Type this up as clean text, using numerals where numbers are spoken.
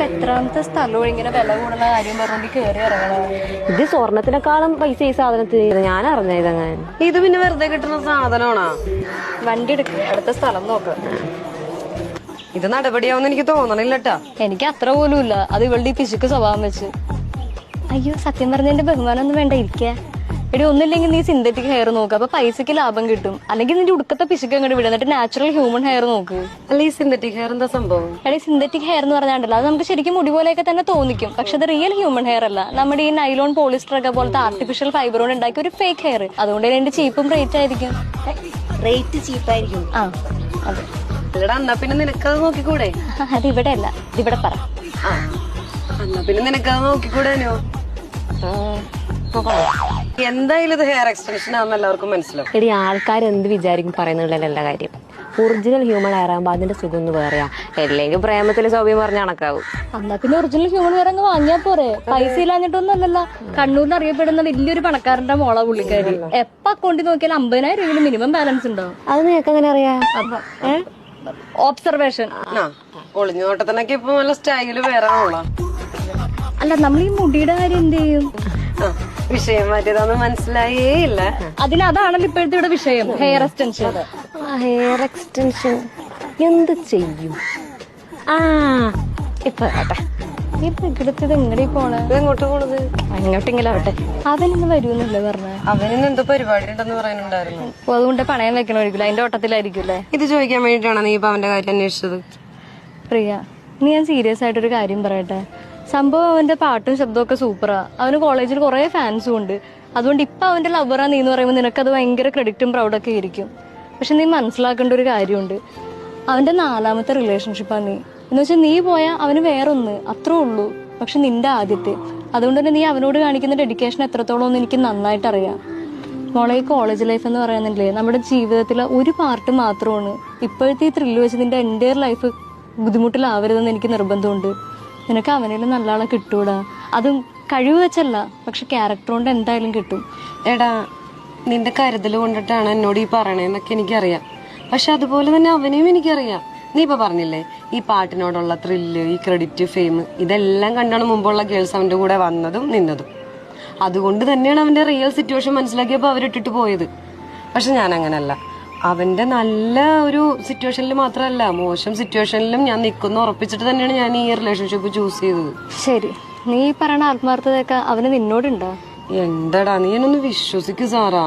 എത്രാമത്തെ സ്ഥലവും ഇങ്ങനെ വില കൂടുന്ന കാര്യം പറഞ്ഞോണ്ട് കയറി ഇറങ്ങണോ? ഇത് സ്വർണത്തിനെക്കാളും പൈസ ഈ സാധനത്തിന് ഞാൻ അറിഞ്ഞ ഇതങ്ങനെ. ഇത് പിന്നെ വെറുതെ കിട്ടുന്ന സാധനമാണോ? വണ്ടി എടുക്കുക, അടുത്ത സ്ഥലം നോക്കുക. ഇത് നടപടിയാവുന്ന എനിക്ക് തോന്നണില്ലട്ടാ. എനിക്ക് അത്ര പോലും ഇല്ല. അത് ഇവളുടെ ഈ പിശുക്ക് സ്വഭാവം വെച്ച്. അയ്യോ, സത്യം പറഞ്ഞതിന്റെ ബഹുമാനം ഒന്നും വേണ്ട. ഇരിക്കുക. എടി, ഒന്നില്ലെങ്കിൽ നീ സിന്തറ്റിക് ഹെയർ നോക്ക്, അപ്പൊ പൈസക്ക് ലാഭം കിട്ടും. അല്ലെങ്കിൽ നിന്റെ ഉടുക്കത്തെ പിശുക്ക് അങ്ങോട്ട് വിടുക, എന്നിട്ട് നാച്ചുറൽ ഹ്യൂമൻ ഹെയർ നോക്ക്. അല്ല, ഈ സിന്തറ്റിക് ഹെയർ എന്താ സംഭവം? എടി, സിന്തറ്റിക് ഹെയർ എന്ന് പറഞ്ഞാണ്ടല്ലോ, അത് നമുക്ക് ശരിക്കും മുടി പോലെയൊക്കെ തന്നെ തോന്നിക്കും. പക്ഷെ അത് റിയൽ ഹ്യൂമൻ ഹെയർ അല്ല. നമ്മുടെ ഈ നൈലോൺ പോളിസ്റ്റർ ഒക്കെ പോലത്തെ ആർട്ടിഫിഷ്യൽ ഫൈബർ കൊണ്ട് ഉണ്ടാക്കിയ ഒരു ഫേക്ക് ഹെയർ. അതുകൊണ്ട് തന്നെ ചീപ്പും റേറ്റ് ആയിരിക്കും. റേറ്റ് ചീപ്പായിരിക്കും. ആ, അതെ. അല്ലടാ, എന്നാ പിന്നെ നിനക്കത് നോക്കിക്കൂടെ? അത് ഇവിടെ അല്ല, ഇതിവിടെ പറ. എന്നാ പിന്നെ നിനക്കത് നോക്കിക്കൂടേനോ? എന്തായാലും ഇത് ഹെയർ എക്സ്റ്റൻഷൻ ആണെന്ന് എല്ലാവർക്കും മനസ്സിലാവും. എടി, ആൾക്കാർ എന്ത് വിചാരിക്കും പറയുന്നുള്ള എല്ലാ കാര്യം. ഒറിജിനൽ ഹ്യൂമൻ ഹെയർ ആകുമ്പോ അതിന്റെ സുഖം ഒന്ന് വേറെയാ. അല്ലെങ്കിൽ പ്രേമത്തിലെ സൗഭ്യം പറഞ്ഞ കണക്കാവും. എന്നാ പിന്നെ ഒറിജിനൽ ഹ്യൂമൻ ഹെയർ അങ്ങ് വാങ്ങിയാ പോരെ? പൈസ ഇല്ലാഞ്ഞിട്ടൊന്നും അല്ലല്ലോ. കണ്ണൂരിൽ അറിയപ്പെടുന്ന വലിയൊരു പണക്കാരന്റെ മോള പുള്ളിക്കാരി. എപ്പ അക്കൗണ്ടിൽ നോക്കിയാൽ 50,000 മിനിമം ബാലൻസ് ഉണ്ടാവും. അത് നിനക്ക് എങ്ങനെ അറിയാ? ഒബ്സർവേഷൻ. ഒളിഞ്ഞു നോട്ടത്തിനൊക്കെ ഇപ്പൊ നല്ല സ്റ്റൈല് വേറെ ആണല്ലോ. അല്ല, നമ്മൾ ഈ മുടിയുടെ കാര്യം എന്ത് ചെയ്യും? വിഷയം മാറ്റിയതൊന്നും മനസ്സിലായേ ഇല്ല. അതാണല്ലോ ഇപ്പോഴത്തെ ഇവിടെ വിഷയം, ഹെയർ എക്സ്റ്റൻഷൻ. ഹെയർ എക്സ്റ്റൻഷൻ എന്ത് ചെയ്യും? ഇപ്പൊ ഈ പ്രകൃതി എങ്ങടെ പോണേ? എങ്ങോട്ട് പോണത്? അങ്ങോട്ടെങ്കിലും ആവട്ടെ. അവനിന്ന് വരുമെന്നല്ലേ പറഞ്ഞ? അവനിന്ന് എന്തോ പരിപാടി ഉണ്ടെന്ന് പറയാനുണ്ടായിരുന്നു. അതുകൊണ്ട് പണയം വെക്കണമായിരിക്കില്ല, അതിന്റെ ഓട്ടത്തിലായിരിക്കുംല്ലേ. ഇത് ചോദിക്കാൻ വേണ്ടിട്ടാണ് നീ ഇപ്പൊ അവന്റെ കാര്യം അന്വേഷിച്ചത്? പ്രിയ, നീ ഞാൻ സീരിയസ് ആയിട്ടൊരു കാര്യം പറയട്ടെ. സംഭവം അവന്റെ പാട്ടും ശബ്ദമൊക്കെ സൂപ്പറാ. അവന് കോളേജിൽ കുറെ ഫാൻസും ഉണ്ട്. അതുകൊണ്ട് ഇപ്പൊ അവന്റെ ലവറാ നീ എന്ന് പറയുമ്പോൾ നിനക്കത് ഭയങ്കര ക്രെഡിറ്റും പ്രൗഡൊക്കെ ആയിരിക്കും. പക്ഷെ നീ മനസ്സിലാക്കേണ്ട ഒരു കാര്യമുണ്ട്. അവന്റെ 4ാമത്തെ റിലേഷൻഷിപ്പാ നീ. എന്ന് വെച്ചാൽ നീ പോയാൽ അവന് വേറൊന്ന്, അത്രേ ഉള്ളൂ. പക്ഷെ നിന്റെ ആദ്യത്തെ. അതുകൊണ്ട് തന്നെ നീ അവനോട് കാണിക്കുന്ന ഡെഡിക്കേഷൻ എത്രത്തോളം എന്ന് എനിക്ക് നന്നായിട്ട് അറിയാം. മോളെ, ഈ കോളേജ് ലൈഫ് എന്ന് പറയുന്നില്ലേ നമ്മുടെ ജീവിതത്തിലെ ഒരു പാർട്ട് മാത്രമാണ്. ഇപ്പോഴത്തെ ഈ ത്രില്ല് വെച്ച് നിന്റെ എൻ്റയർ ലൈഫ് ബുദ്ധിമുട്ടിലാവരുതെന്ന് എനിക്ക് നിർബന്ധമുണ്ട്. നിനക്ക് അവനേലും നല്ല ആളെ കിട്ടൂടാ. അതും കഴിവ് വെച്ചല്ല, പക്ഷെ ക്യാരക്ടർ കൊണ്ട് എന്തായാലും കിട്ടും. എടാ, നിന്റെ കരുതൽ കൊണ്ടിട്ടാണ് എന്നോട് ഈ പറയണേന്നൊക്കെ എനിക്കറിയാം. പക്ഷെ അതുപോലെ തന്നെ അവനെയും എനിക്കറിയാം. നീ ഇപ്പൊ പറഞ്ഞില്ലേ, ഈ പാട്ടിനോടുള്ള ത്രില്ല്, ഈ ക്രെഡിറ്റ്, ഫെയിം, ഇതെല്ലാം കണ്ടാണ് മുമ്പുള്ള ഗേൾസ് അവന്റെ കൂടെ വന്നതും നിന്നതും. അതുകൊണ്ട് തന്നെയാണ് അവന്റെ റിയൽ സിറ്റുവേഷൻ മനസ്സിലാക്കിയപ്പോ അവരിട്ടിട്ട് പോയത്. പക്ഷെ ഞാൻ അങ്ങനല്ല. അവന്റെ നല്ല ഒരു സിറ്റുവേഷനിൽ മാത്രമല്ല, മോശം സിറ്റുവേഷനിലും ഞാൻ നിൽക്കുന്ന ഉറപ്പിച്ചിട്ട് തന്നെയാണ് ഞാൻ ഈ റിലേഷൻഷിപ്പ് ചൂസ് ചെയ്തത്. ശരി, നീ പറയണ ആത്മാർത്ഥതയൊക്കെ അവന് നിന്നോടുണ്ടോ? എന്താടാ, നീ എന്നൊന്ന് വിശ്വസിക്കു സാറാ.